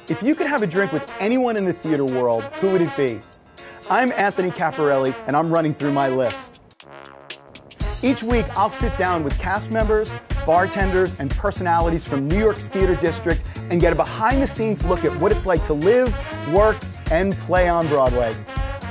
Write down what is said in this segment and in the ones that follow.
If you could have a drink with anyone in the theater world, who would it be? I'm Anthony Caporale, and I'm running through my list. Each week, I'll sit down with cast members, bartenders, and personalities from New York's theater district and get a behind-the-scenes look at what it's like to live, work, and play on Broadway.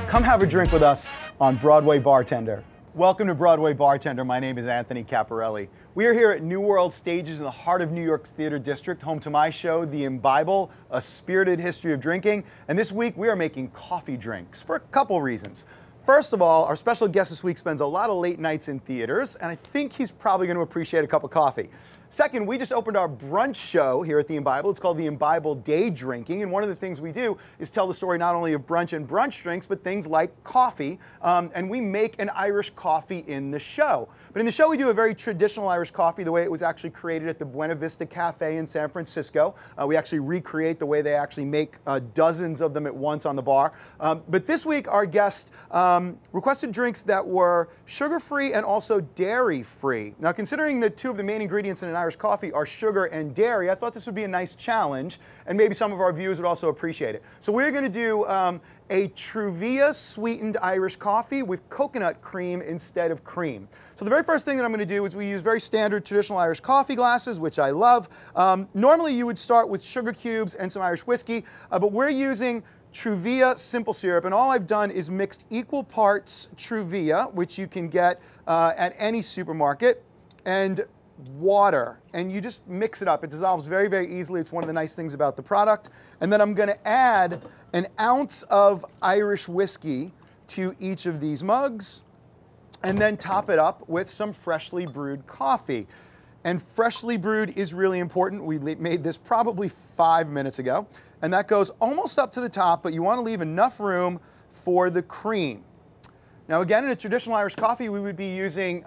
Come have a drink with us on Broadway Bartender. Welcome to Broadway Bartender. My name is Anthony Caporale. We are here at New World Stages in the heart of New York's theater district, home to my show, The Imbible, A Spirited History of Drinking. And this week, we are making coffee drinks for a couple reasons. First of all, our special guest this week spends a lot of late nights in theaters, and I think he's probably going to appreciate a cup of coffee. Second, we just opened our brunch show here at The Imbible. It's called The Imbible Day Drinking, and one of the things we do is tell the story not only of brunch and brunch drinks, but things like coffee, and we make an Irish coffee in the show. But in the show, we do a very traditional Irish coffee, the way it was actually created at the Buena Vista Cafe in San Francisco. We actually recreate the way they actually make dozens of them at once on the bar. But this week, our guest requested drinks that were sugar-free and also dairy-free. Now, considering that two of the main ingredients in an Irish coffee are sugar and dairy, I thought this would be a nice challenge, and maybe some of our viewers would also appreciate it. So we're going to do a Truvia sweetened Irish coffee with coconut cream instead of cream. So the very first thing that I'm going to do is we use very standard traditional Irish coffee glasses, which I love. Normally you would start with sugar cubes and some Irish whiskey, but we're using Truvia simple syrup, and all I've done is mixed equal parts Truvia, which you can get at any supermarket, and water, and you just mix it up. It dissolves very, very easily. It's one of the nice things about the product. And then I'm going to add an ounce of Irish whiskey to each of these mugs, and then top it up with some freshly brewed coffee. And freshly brewed is really important. We made this probably 5 minutes ago, and that goes almost up to the top, but you want to leave enough room for the cream. Now again, in a traditional Irish coffee, we would be using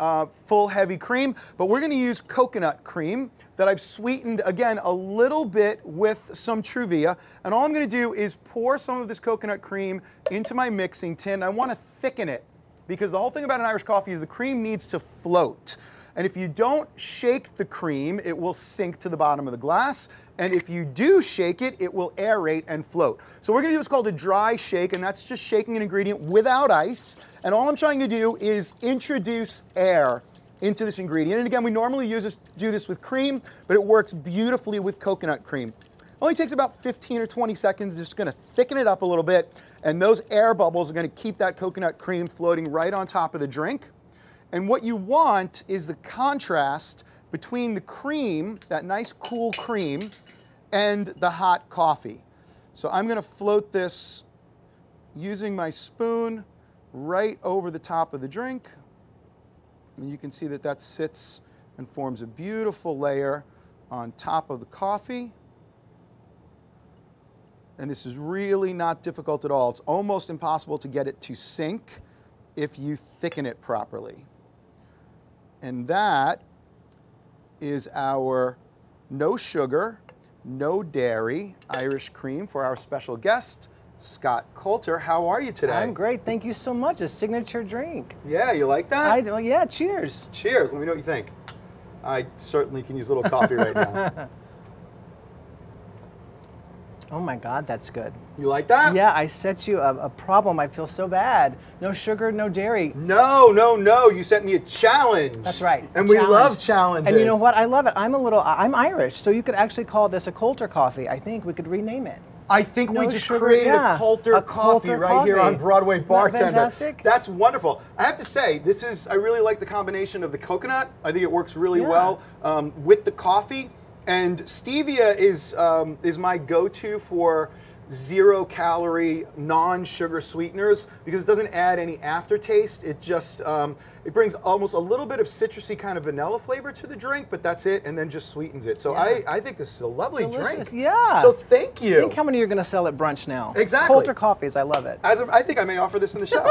full heavy cream, but we're going to use coconut cream that I've sweetened, again, a little bit with some Truvia. And all I'm going to do is pour some of this coconut cream into my mixing tin. I want to thicken it, because the whole thing about an Irish coffee is the cream needs to float. And if you don't shake the cream, it will sink to the bottom of the glass. And if you do shake it, it will aerate and float. So we're gonna do what's called a dry shake, and that's just shaking an ingredient without ice. And all I'm trying to do is introduce air into this ingredient. And again, we normally do this with cream, but it works beautifully with coconut cream. Only takes about 15 or 20 seconds. Just gonna thicken it up a little bit, and those air bubbles are gonna keep that coconut cream floating right on top of the drink. And what you want is the contrast between the cream, that nice cool cream, and the hot coffee. So I'm going to float this using my spoon right over the top of the drink. And you can see that that sits and forms a beautiful layer on top of the coffee. And this is really not difficult at all. It's almost impossible to get it to sink if you thicken it properly. And that is our no sugar, no dairy Irish cream for our special guest, Scott Coulter. How are you today? I'm great. Thank you so much. A signature drink. Yeah, you like that? Yeah, cheers. Cheers. Let me know what you think. I certainly can use a little coffee right now. Oh my God, that's good. You like that? Yeah, I set you a problem. I feel so bad. No sugar, no dairy. No, no, no. You sent me a challenge. That's right. And we love challenges. And you know what? I love it. I'm Irish, so you could actually call this a Coulter coffee. I think we could rename it. I think we just created a Coulter coffee right here on Broadway Bartender. Fantastic? That's wonderful. I have to say, I really like the combination of the coconut. I think it works really well with the coffee. And stevia is my go-to for zero-calorie, non-sugar sweeteners because it doesn't add any aftertaste. It just it brings almost a little bit of citrusy kind of vanilla flavor to the drink, but that's it, and then just sweetens it. So I think this is a lovely drink. Yeah. So thank you. Think how many you're going to sell at brunch now. Exactly. Coulter coffees, I love it. I think I may offer this in the show.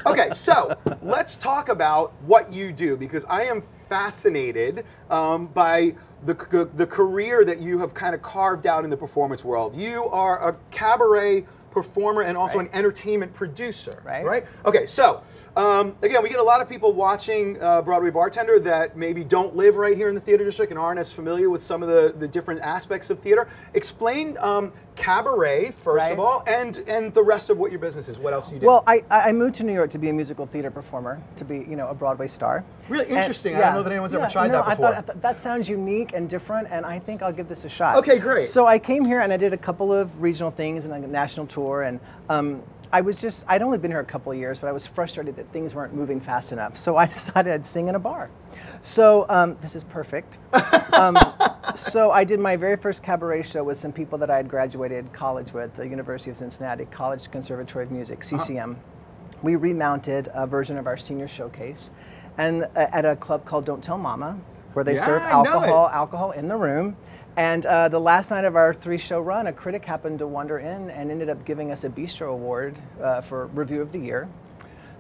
Okay, so let's talk about what you do, because I am fascinated by the career that you have kind of carved out in the performance world. You are a cabaret performer and also an entertainment producer, Right. right? Okay, so again, we get a lot of people watching Broadway Bartender that maybe don't live right here in the theater district and aren't as familiar with some of the different aspects of theater. Explain cabaret, first of all, and the rest of what your business is. What else you do? Well, I moved to New York to be a musical theater performer, to be, you know, a Broadway star. Really interesting. I don't know that anyone's ever tried that before. I thought that sounds unique and different, and I think I'll give this a shot. Okay, great. So I came here and I did a couple of regional things and a national tour, and I'd only been here a couple of years, but I was frustrated that things weren't moving fast enough. So I decided I'd sing in a bar. So this is perfect. So I did my very first cabaret show with some people that I had graduated college with, the University of Cincinnati College Conservatory of Music, CCM. We remounted a version of our senior showcase, and at a club called Don't Tell Mama, where they serve alcohol in the room. And the last night of our 3-show run, a critic happened to wander in and ended up giving us a Bistro Award for Review of the Year.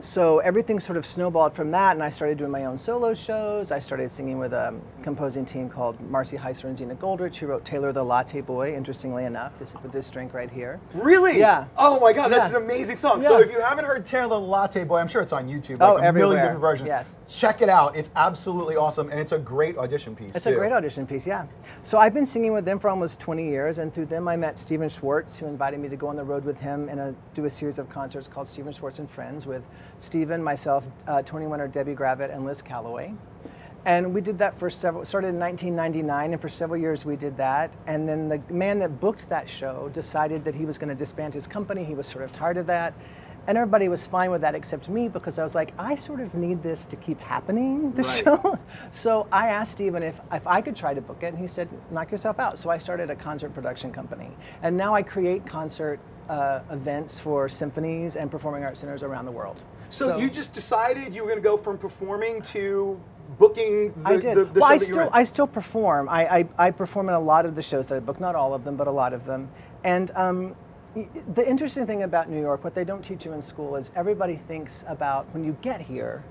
So everything sort of snowballed from that, and I started doing my own solo shows. I started singing with a composing team called Marcy Heiser and Zena Goldrich, who wrote Taylor the Latte Boy, interestingly enough, with this drink right here. Really? Yeah. Oh my God, that's an amazing song. Yeah. So if you haven't heard Taylor the Latte Boy, I'm sure it's on YouTube, like a million different versions. Yes. Check it out. It's absolutely awesome, and it's a great audition piece, It's a great audition piece, yeah. So I've been singing with them for almost 20 years, and through them I met Stephen Schwartz, who invited me to go on the road with him and do a series of concerts called Stephen Schwartz and Friends with Stephen, myself, Tony Winter, Debbie Gravitt, and Liz Calloway. And we did that for started in 1999, and for several years we did that. And then the man that booked that show decided that he was going to disband his company. He was sort of tired of that. And everybody was fine with that except me, because I was like, I sort of need this to keep happening, the show. So I asked Stephen if I could try to book it, and he said, knock yourself out. So I started a concert production company. And now I create concert events for symphonies and performing arts centers around the world. So you just decided you were going to go from performing to booking the show that you were in? I still perform. I perform in a lot of the shows that I book, not all of them, but a lot of them. And the interesting thing about New York, what they don't teach you in school, is everybody thinks about when you get here,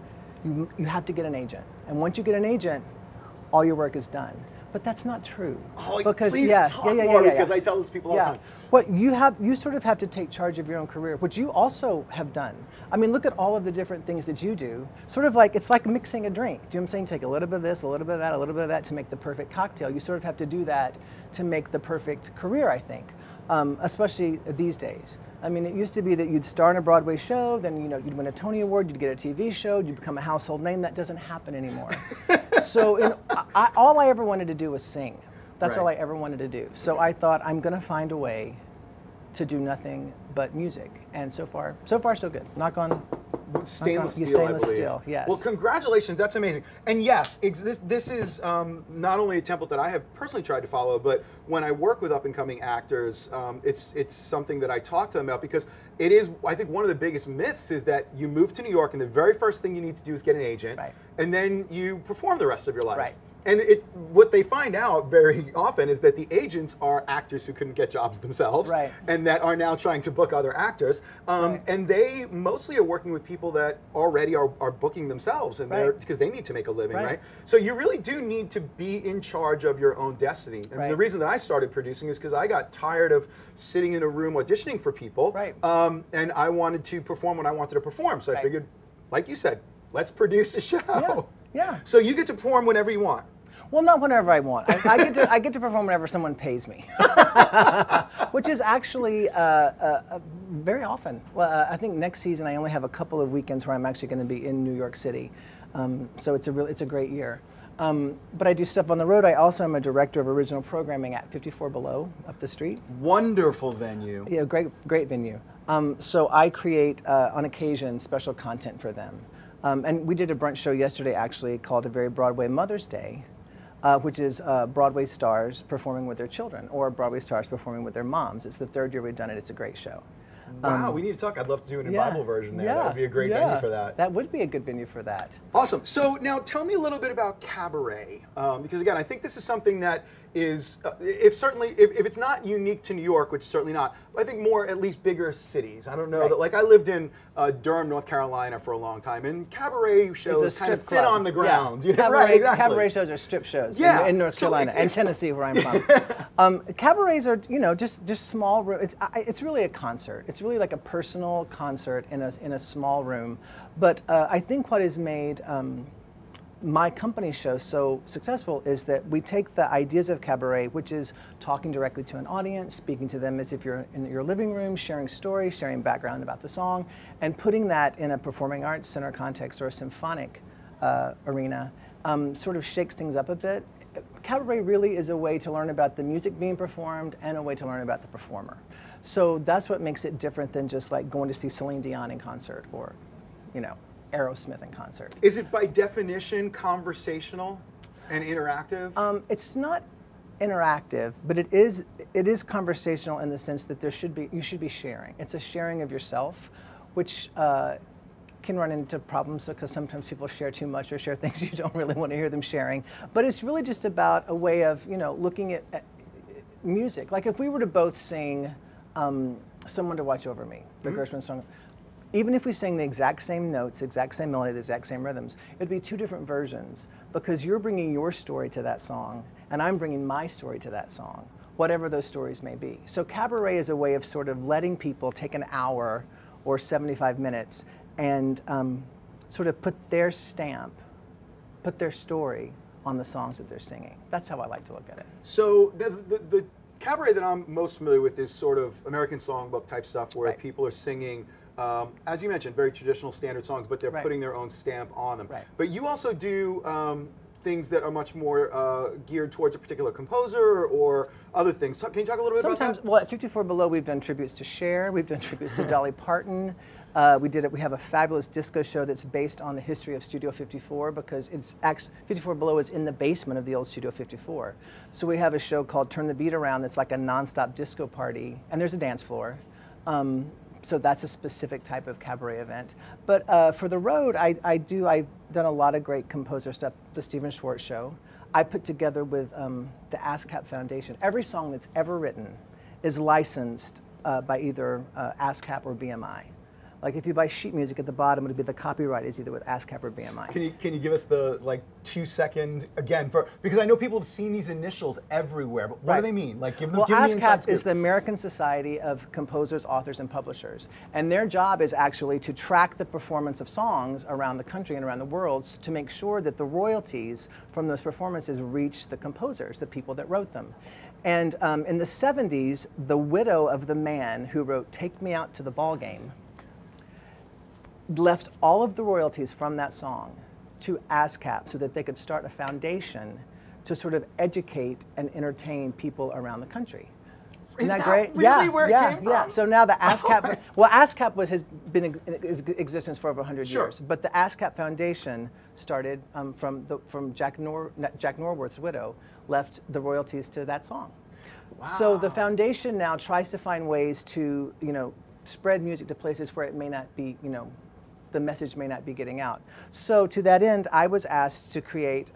you have to get an agent. And once you get an agent, all your work is done. But that's not true. Oh, because, please talk more, because I tell this to people all the time. What you sort of have to take charge of your own career, which you also have done. I mean, look at all of the different things that you do. Sort of like, it's like mixing a drink. Do you know what I'm saying? Take a little bit of this, a little bit of that, a little bit of that to make the perfect cocktail. You sort of have to do that to make the perfect career, I think. Especially these days. I mean, it used to be that you'd star in a Broadway show, then you'd win a Tony Award, you'd get a TV show, you'd become a household name. That doesn't happen anymore. So all I ever wanted to do was sing. That's all I ever wanted to do. So I thought, I'm going to find a way to do nothing but music. And so far so good. Knock on stainless steel, stainless I believe. Steel, yes. Well, congratulations. That's amazing. And yes, this is not only a template that I have personally tried to follow, but when I work with up-and-coming actors, it's something that I talk to them about, because it is, I think, one of the biggest myths is that you move to New York and the very first thing you need to do is get an agent, and then you perform the rest of your life. And what they find out very often is that the agents are actors who couldn't get jobs themselves, and that are now trying to book other actors. And they mostly are working with people that already are booking themselves, and because they need to make a living, right? So you really do need to be in charge of your own destiny. I mean, the reason that I started producing is because I got tired of sitting in a room auditioning for people, and I wanted to perform when I wanted to perform. So I figured, like you said, let's produce a show. So you get to perform whenever you want. Well, not whenever I want. I get to perform whenever someone pays me, which is actually very often. Well, I think next season I only have a couple of weekends where I'm actually going to be in New York City, so it's a great year. But I do stuff on the road. I also am a director of original programming at 54 Below up the street. Wonderful venue. Yeah, great venue. So I create on occasion special content for them. And we did a brunch show yesterday, actually, called A Very Broadway Mother's Day, which is Broadway stars performing with their children, or Broadway stars performing with their moms. It's the 3rd year we've done it. It's a great show. Wow, we need to talk. I'd love to do an Bible version there. That would be a great venue for that. That would be a good venue for that. Awesome. So now tell me a little bit about cabaret, because again, I think this is something that is, if it's not unique to New York, which is certainly not, I think more at least bigger cities. I don't know that, like I lived in Durham, North Carolina for a long time, and cabaret shows kind of thin on the ground. You know, Cabaret shows are strip shows in North Carolina and Tennessee, where I'm from. Cabarets are, just small. It's really a concert. It's it's really like a personal concert in a small room. But I think what has made my company show so successful is that we take the ideas of cabaret, which is talking directly to an audience, speaking to them as if you're in your living room, sharing stories, sharing background about the song, and putting that in a performing arts center context or a symphonic arena, sort of shakes things up a bit. Cabaret really is a way to learn about the music being performed and a way to learn about the performer. So that's what makes it different than just like going to see Celine Dion in concert or, you know, Aerosmith in concert. Is it by definition conversational and interactive? It's not interactive, but it is conversational in the sense that you should be sharing. It's a sharing of yourself, which can run into problems because sometimes people share too much or share things you don't really want to hear them sharing. But it's really just about a way of, you know, looking at music. Like if we were to both sing Someone to Watch Over Me, the Gershwin song, even if we sang the exact same notes, exact same melody, the exact same rhythms, it'd be two different versions because you're bringing your story to that song and I'm bringing my story to that song, whatever those stories may be. So cabaret is a way of sort of letting people take an hour or 75 minutes and sort of put their stamp, put their story on the songs that they're singing. That's how I like to look at it. So the cabaret that I'm most familiar with is sort of American songbook type stuff where Right. people are singing, as you mentioned, very traditional standard songs, but they're Right. putting their own stamp on them. Right. But you also do things that are much more geared towards a particular composer or other things. Can you talk a little bit about that? Well, at 54 Below, we've done tributes to Cher, we've done tributes to Dolly Parton. We have a fabulous disco show that's based on the history of Studio 54 because it's actually, 54 Below is in the basement of the old Studio 54. So we have a show called Turn the Beat Around that's like a nonstop disco party, and there's a dance floor. So that's a specific type of cabaret event. But for the road, I've done a lot of great composer stuff. The Stephen Schwartz Show. I put together with the ASCAP Foundation. Every song that's ever written is licensed by either ASCAP or BMI. Like if you buy sheet music at the bottom, it'll be the copyright is either with ASCAP or BMI. Can you give us the like 2-second again because I know people have seen these initials everywhere, but what do they mean? Like give me the inside ASCAP scoop. is the American Society of Composers, Authors, and Publishers, and their job is actually to track the performance of songs around the country and around the world to make sure that the royalties from those performances reach the composers, the people that wrote them. And in the 70s, the widow of the man who wrote "Take Me Out to the Ball Game" left all of the royalties from that song to ASCAP so that they could start a foundation to sort of educate and entertain people around the country. Isn't that great? Really where it came from? Yeah. So now the ASCAP, well, ASCAP has been in existence for over 100 Sure. years, but the ASCAP Foundation started from Jack Norworth's widow, left the royalties to that song. Wow. So the foundation now tries to find ways to, you know, spread music to places where it may not be, you know, the message may not be getting out. So to that end, I was asked to create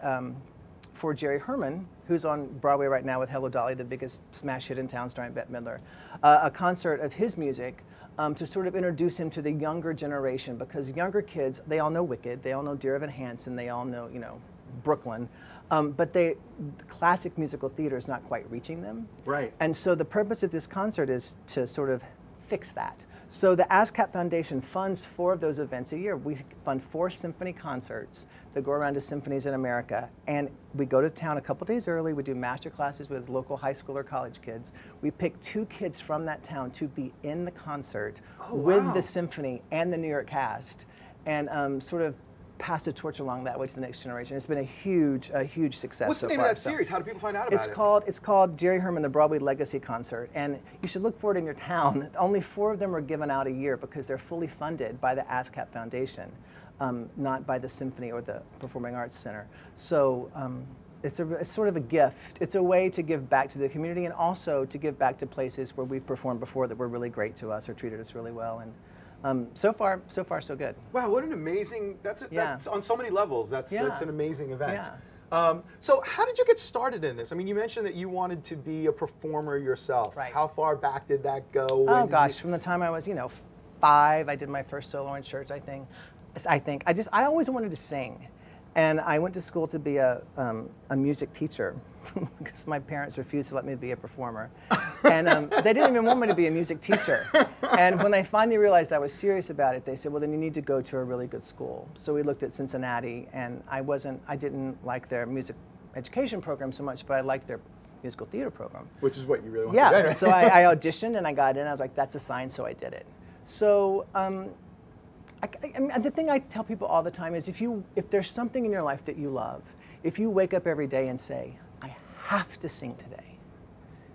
for Jerry Herman, who's on Broadway right now with Hello Dolly, the biggest smash hit in town starring Bette Midler, a concert of his music to sort of introduce him to the younger generation because younger kids, they all know Wicked, they all know Dear Evan Hansen, they all know, you know, Brooklyn, but the classic musical theater is not quite reaching them. Right. And so the purpose of this concert is to sort of fix that. So the ASCAP Foundation funds 4 of those events a year. We fund 4 symphony concerts that go around to symphonies in America. And we go to town a couple days early. We do master classes with local high school or college kids. We pick 2 kids from that town to be in the concert with the symphony and the New York cast and sort of pass the torch along that way to the next generation. It's been a huge success. What's the name of that series? How do people find out about it? It's called Jerry Herman, the Broadway Legacy Concert, and you should look for it in your town. Only 4 of them are given out a year because they're fully funded by the ASCAP Foundation, not by the Symphony or the Performing Arts Center. So it's sort of a gift. It's a way to give back to the community and also to give back to places where we've performed before that were really great to us or treated us really well. And so far, so good. Wow, what an amazing, that's on so many levels, that's an amazing event. Yeah. So how did you get started in this? I mean, you mentioned that you wanted to be a performer yourself. Right. How far back did that go? Oh gosh, from the time I was, 5, I did my first solo in church, I think. I always wanted to sing. And I went to school to be a music teacher because my parents refused to let me be a performer. And they didn't even want me to be a music teacher. And when they finally realized I was serious about it, they said, well, then you need to go to a really good school. So we looked at Cincinnati, and I didn't like their music education program so much, but I liked their musical theater program. Which is what you really wanted to do. Yeah, so I auditioned and I got in. I was like, that's a sign, so I did it. So the thing I tell people all the time is if there's something in your life that you love, if you wake up every day and say, I have to sing today,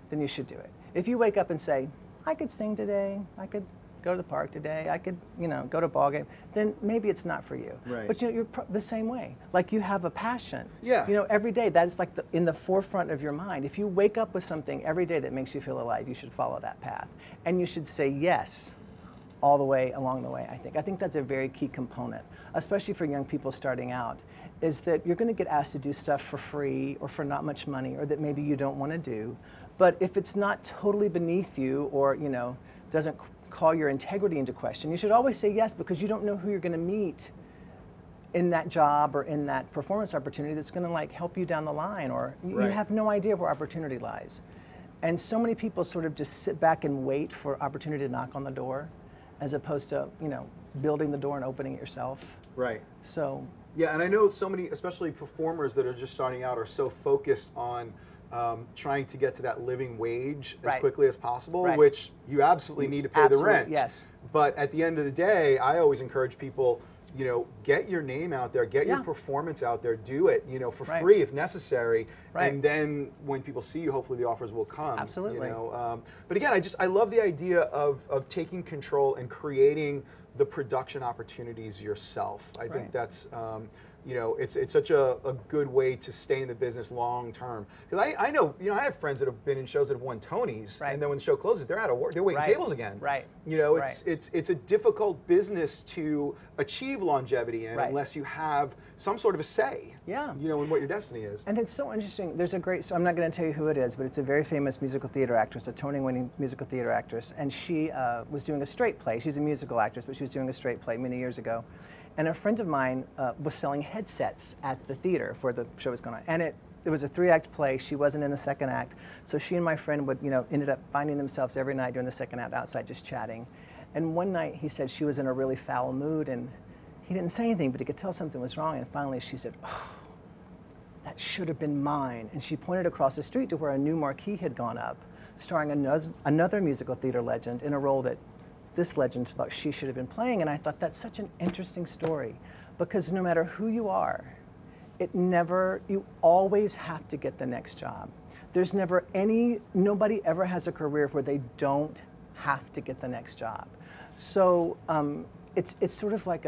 then you should do it. If you wake up and say, I could sing today, I could go to the park today, I could, go to a ball game, then maybe it's not for you. Right. But you're the same way. Like you have a passion. Yeah. Every day that is like in the forefront of your mind. If you wake up with something every day that makes you feel alive, you should follow that path. And you should say yes all the way along the way, I think. I think that's a very key component, especially for young people starting out, is that you're going to get asked to do stuff for free or for not much money or that maybe you don't want to do. But if it's not totally beneath you or, doesn't call your integrity into question, you should always say yes, because you don't know who you're going to meet in that job or in that performance opportunity that's going to help you down the line, or you have no idea where opportunity lies. And so many people sort of just sit back and wait for opportunity to knock on the door, as opposed to, building the door and opening it yourself. Right. So. Yeah, and I know so many, especially performers that are just starting out, are so focused on trying to get to that living wage as quickly as possible, which you absolutely need to pay the rent. Yes. But at the end of the day, I always encourage people, get your name out there, get your performance out there, do it, for free if necessary. And then when people see you, hopefully the offers will come. Absolutely. But again, I love the idea of taking control and creating the production opportunities yourself. I think that's, it's such a good way to stay in the business long term. Because I know, I have friends that have been in shows that have won Tonys, and then when the show closes, they're out of work. They're waiting tables again. Right. It's a difficult business to achieve longevity in unless you have some sort of a say. Yeah. In what your destiny is. And it's so interesting. There's a great, so I'm not going to tell you who it is, but it's a very famous musical theater actress, a Tony-winning musical theater actress, and she was doing a straight play. She's a musical actress, but she was doing a straight play many years ago. And a friend of mine was selling headsets at the theater where the show was going on. And it was a 3-act play. She wasn't in the second act. So she and my friend would, ended up finding themselves every night during the second act outside just chatting. And one night he said she was in a really foul mood, and he didn't say anything, but he could tell something was wrong. And finally she said, oh, that should have been mine. And she pointed across the street to where a new marquee had gone up, starring another musical theater legend in a role that this legend thought she should have been playing. And I thought that's such an interesting story, because no matter who you are, you always have to get the next job. There's never nobody ever has a career where they don't have to get the next job. So it's sort of like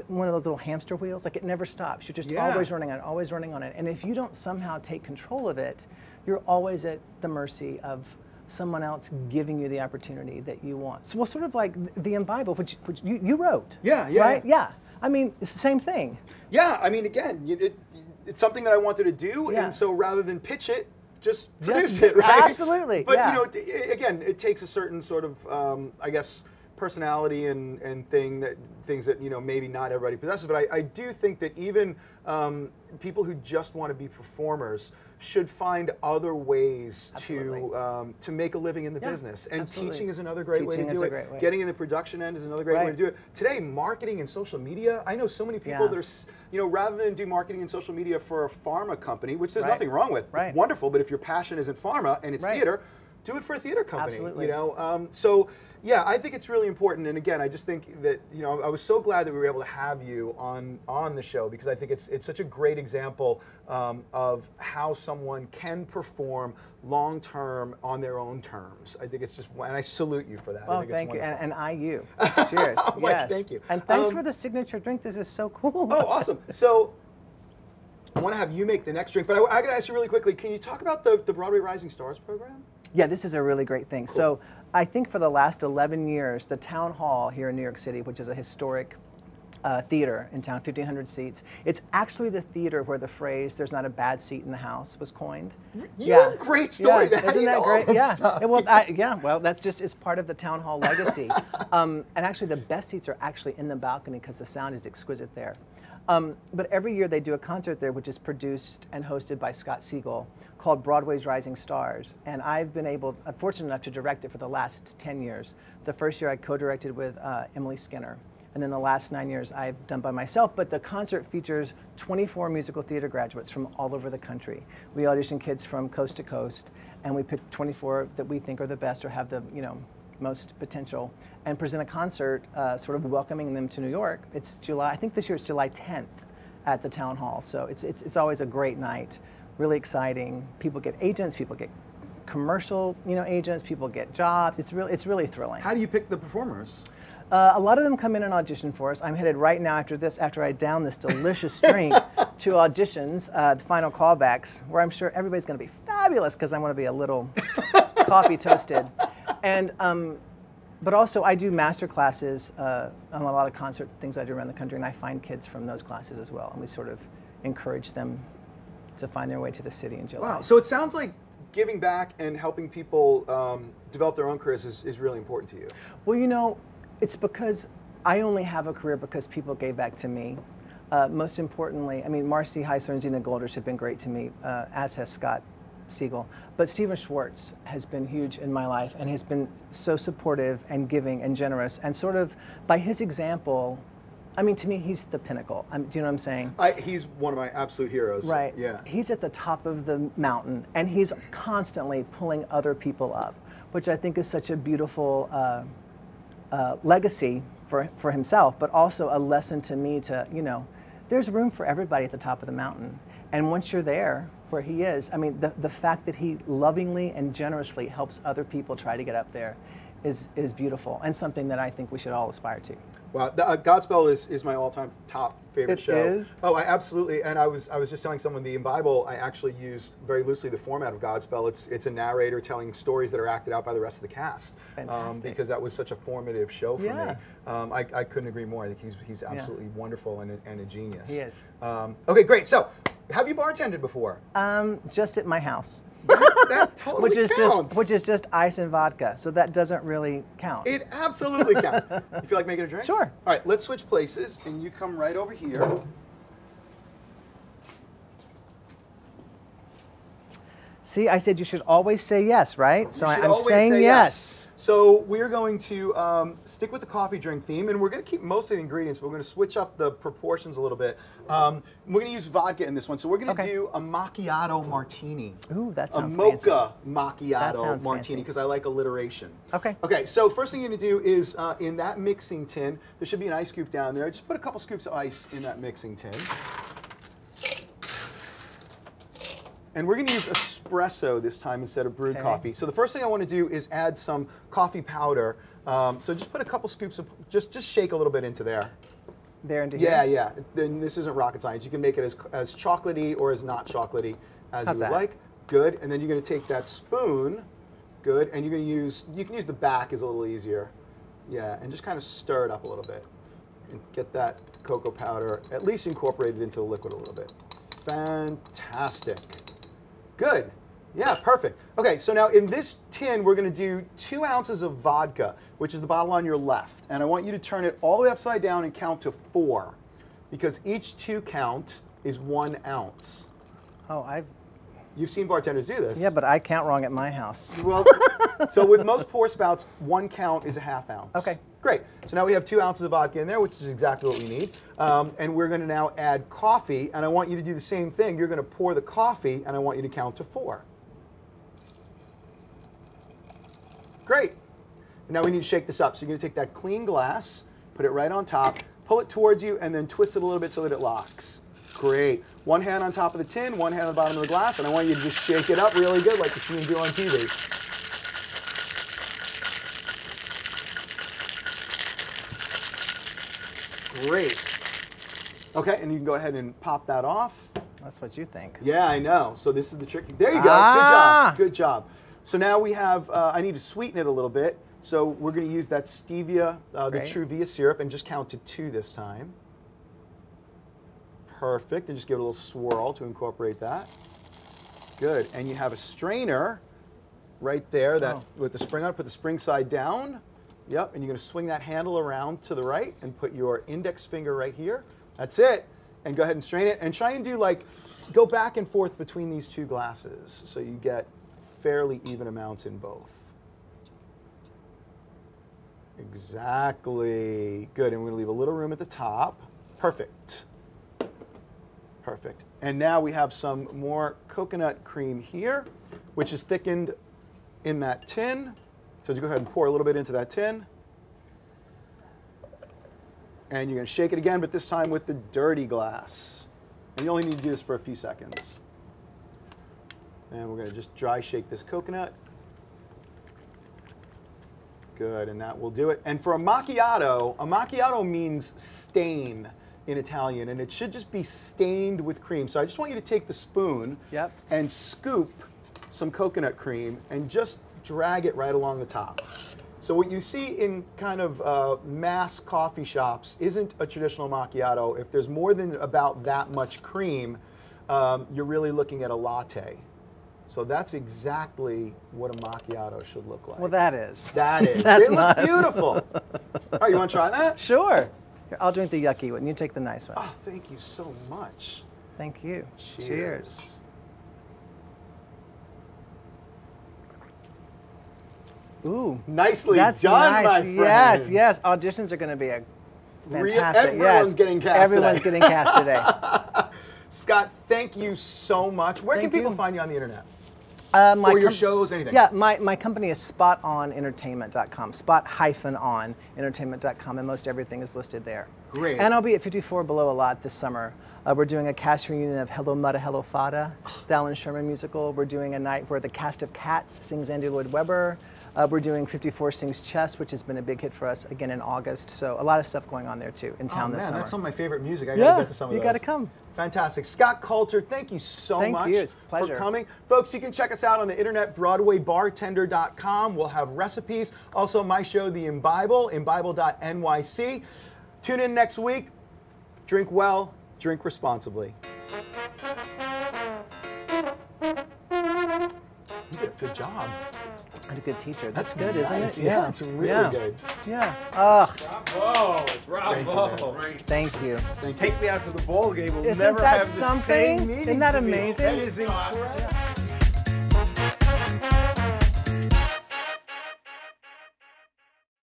one of those little hamster wheels, it never stops. You're just always running on it. And if you don't somehow take control of it, you're always at the mercy of someone else giving you the opportunity that you want. So, well, sort of like the Bible, which you wrote. Yeah. Right? Yeah. I mean, it's the same thing. Yeah. I mean, again, it's something that I wanted to do, and so rather than pitch it, just produce it, right? Absolutely. But again, it takes a certain sort of, I guess, personality and things that maybe not everybody possesses. But I do think that even people who just want to be performers should find other ways to make a living in the business. And teaching is another great way to do it. Getting in the production end is another great way to do it. Today, marketing and social media, I know so many people that are, rather than do marketing and social media for a pharma company, which there's nothing wrong with, wonderful, but if your passion isn't pharma and it's theater, do it for a theater company. Absolutely. So yeah, I think it's really important. And again, I just think that I was so glad that we were able to have you on the show, because I think it's such a great example of how someone can perform long term on their own terms. I think it's just, and I salute you for that. Well, I think thank it's you, and you. Cheers. Mike, thank you. And thanks for the signature drink. This is so cool. Oh, awesome. So I want to have you make the next drink, but I got to ask you really quickly. Can you talk about the Broadway Rising Stars program? Yeah, this is a really great thing. Cool. So I think for the last 11 years, the Town Hall here in New York City, which is a historic theater in town, 1,500 seats. It's actually the theater where the phrase "there's not a bad seat in the house" was coined. You have a great story. Yeah. Isn't that great? Stuff. Well, that's just, it's part of the Town Hall legacy. And actually the best seats are actually in the balcony because the sound is exquisite there. But every year they do a concert there, which is produced and hosted by Scott Coulter, called Broadway's Rising Stars. And I've been fortunate enough to direct it for the last 10 years. The first year I co-directed with Emily Skinner. And then the last 9 years I've done by myself. But the concert features 24 musical theater graduates from all over the country. We audition kids from coast to coast, and we pick 24 that we think are the best or have the most potential, and present a concert sort of welcoming them to New York. It's July, I think this year it's July 10th at the Town Hall. So it's always a great night, really exciting. People get agents, people get commercial agents, people get jobs. It's really thrilling. How do you pick the performers? A lot of them come in and audition for us. I'm headed right now after I down this delicious drink, to auditions, the final callbacks, where I'm sure everybody's going to be fabulous because I want to be a little coffee toasted. And but also I do master classes on a lot of concert things I do around the country, and I find kids from those classes as well, and we sort of encourage them to find their way to the city in July. Wow, so it sounds like giving back and helping people develop their own careers is really important to you. Well, it's because I only have a career because people gave back to me. Most importantly, I mean, Marcy Heisler and Gina Golders have been great to me, as has Scott Coulter. But Stephen Schwartz has been huge in my life and has been so supportive and giving and generous. And sort of by his example, I mean, to me, he's the pinnacle. Do you know what I'm saying? He's one of my absolute heroes. Right. Yeah. He's at the top of the mountain, and he's constantly pulling other people up, which I think is such a beautiful legacy for himself, but also a lesson to me to, there's room for everybody at the top of the mountain. And once you're there, where he is, I mean, the fact that he lovingly and generously helps other people try to get up there is beautiful, and something that I think we should all aspire to. Wow, Godspell is my all-time top favorite show. It is? Oh, I absolutely, and I was just telling someone in Bible, I actually used very loosely the format of Godspell. It's a narrator telling stories that are acted out by the rest of the cast. Fantastic. Because that was such a formative show for Yeah. me. I couldn't agree more. I think he's absolutely wonderful and a genius. He is. Okay, great. So, have you bartended before? Just at my house. That totally counts. Which is just ice and vodka, so that doesn't really count. It absolutely counts. You feel like making a drink? Sure. All right, let's switch places, and you come right over here. See, I said you should always say yes, right? So I'm always saying say yes. So we're going to stick with the coffee drink theme, and we're going to keep most of the ingredients, but we're going to switch up the proportions a little bit. We're going to use vodka in this one, so we're going to do a macchiato martini. Ooh, that sounds a mocha fancy. macchiato martini, because I like alliteration. Okay. Okay, so first thing you're going to do is, in that mixing tin, there should be an ice scoop down there. Just put a couple scoops of ice in that mixing tin. And we're going to use espresso this time instead of brewed coffee. So the first thing I want to do is add some coffee powder. So just put a couple scoops of, just shake a little bit into there. There into here? Yeah. Then this isn't rocket science. You can make it as chocolatey or as not chocolatey as you would like. Good. And then you're going to take that spoon. Good. And you're going to you can use the back, is a little easier. Yeah. And just kind of stir it up a little bit. And get that cocoa powder at least incorporated into the liquid a little bit. Fantastic. Good. Yeah, perfect. Okay, so now in this tin, we're going to do 2 ounces of vodka, which is the bottle on your left. And I want you to turn it all the way upside down and count to 4, because each 2 count is 1 ounce. Oh, You've seen bartenders do this. Yeah, but I count wrong at my house. Well, so with most pour spouts, 1 count is a ½ ounce. Okay. Great. So now we have 2 ounces of vodka in there, which is exactly what we need. And we're going to now add coffee, and I want you to do the same thing. You're going to pour the coffee, and I want you to count to 4. Great. Now we need to shake this up. So you're going to take that clean glass, put it right on top, pull it towards you, and then twist it a little bit so that it locks. Great. 1 hand on top of the tin, 1 hand on the bottom of the glass, and I want you to just shake it up really good like you see me do on TV. Great. Okay, and you can go ahead and pop that off. That's what you think. Yeah, I know. So this is the trick. There you go. Good job. Good job. So now we have, I need to sweeten it a little bit. So we're going to use that stevia, the Truvia syrup, and just count to 2 this time. Perfect. And just give it a little swirl to incorporate that. Good. And you have a strainer right there that with the spring on it. Put the spring side down. Yep. And you're going to swing that handle around to the right and put your index finger right here. That's it. And go ahead and strain it. And try and do like, go back and forth between these two glasses so you get fairly even amounts in both. Exactly. Good. And we're going to leave a little room at the top. Perfect. Perfect. And now we have some more coconut cream here, which is thickened in that tin. So you go ahead and pour a little bit into that tin. And you're going to shake it again, but this time with the dirty glass. And you only need to do this for a few seconds. And we're going to just dry shake this coconut. Good, and that will do it. And for a macchiato means stain in Italian, and it should just be stained with cream. So I just want you to take the spoon and scoop some coconut cream and just drag it right along the top. So what you see in kind of mass coffee shops isn't a traditional macchiato. If there's more than about that much cream, you're really looking at a latte. So that's exactly what a macchiato should look like. Well, that is. That is. That's they look beautiful. All right, you want to try that? Sure. Here, I'll drink the yucky one. You take the nice one. Oh, thank you so much. Thank you. Cheers. Cheers. Ooh. Nicely That's done, nice. my friend. Yes, yes. Auditions are going to be a fantastic. Everyone's getting cast Everyone's today. getting cast today. Scott, thank you so much. Where can people find you on the internet? Or your shows, anything? Yeah, my company is spotonentertainment.com, spot-on-entertainment.com, and most everything is listed there. Great. And I'll be at 54 Below a lot this summer. We're doing a cast reunion of Hello Mudda, Hello Fada, the Alan Sherman musical. We're doing a night where the cast of Cats sings Andy Lloyd Webber. We're doing 54 Sings Chess, which has been a big hit for us again in August. So a lot of stuff going on there too in town this summer. That's some of my favorite music. I gotta get to some of those. You gotta come. Fantastic. Scott Coulter, thank you so much It's a pleasure. for coming. Folks, you can check us out on the internet, BroadwayBartender.com. We'll have recipes. Also, my show, The Imbible, imbible.nyc. Tune in next week. Drink well, drink responsibly. You did a good job. I'm a good teacher. That's good, nice. isn't it? Yeah, it's really good. Yeah. Bravo! Bravo! Thank you. Take me out to the ball game. We'll Isn't never that have the something? same meeting. Isn't that to me. amazing? That is incredible.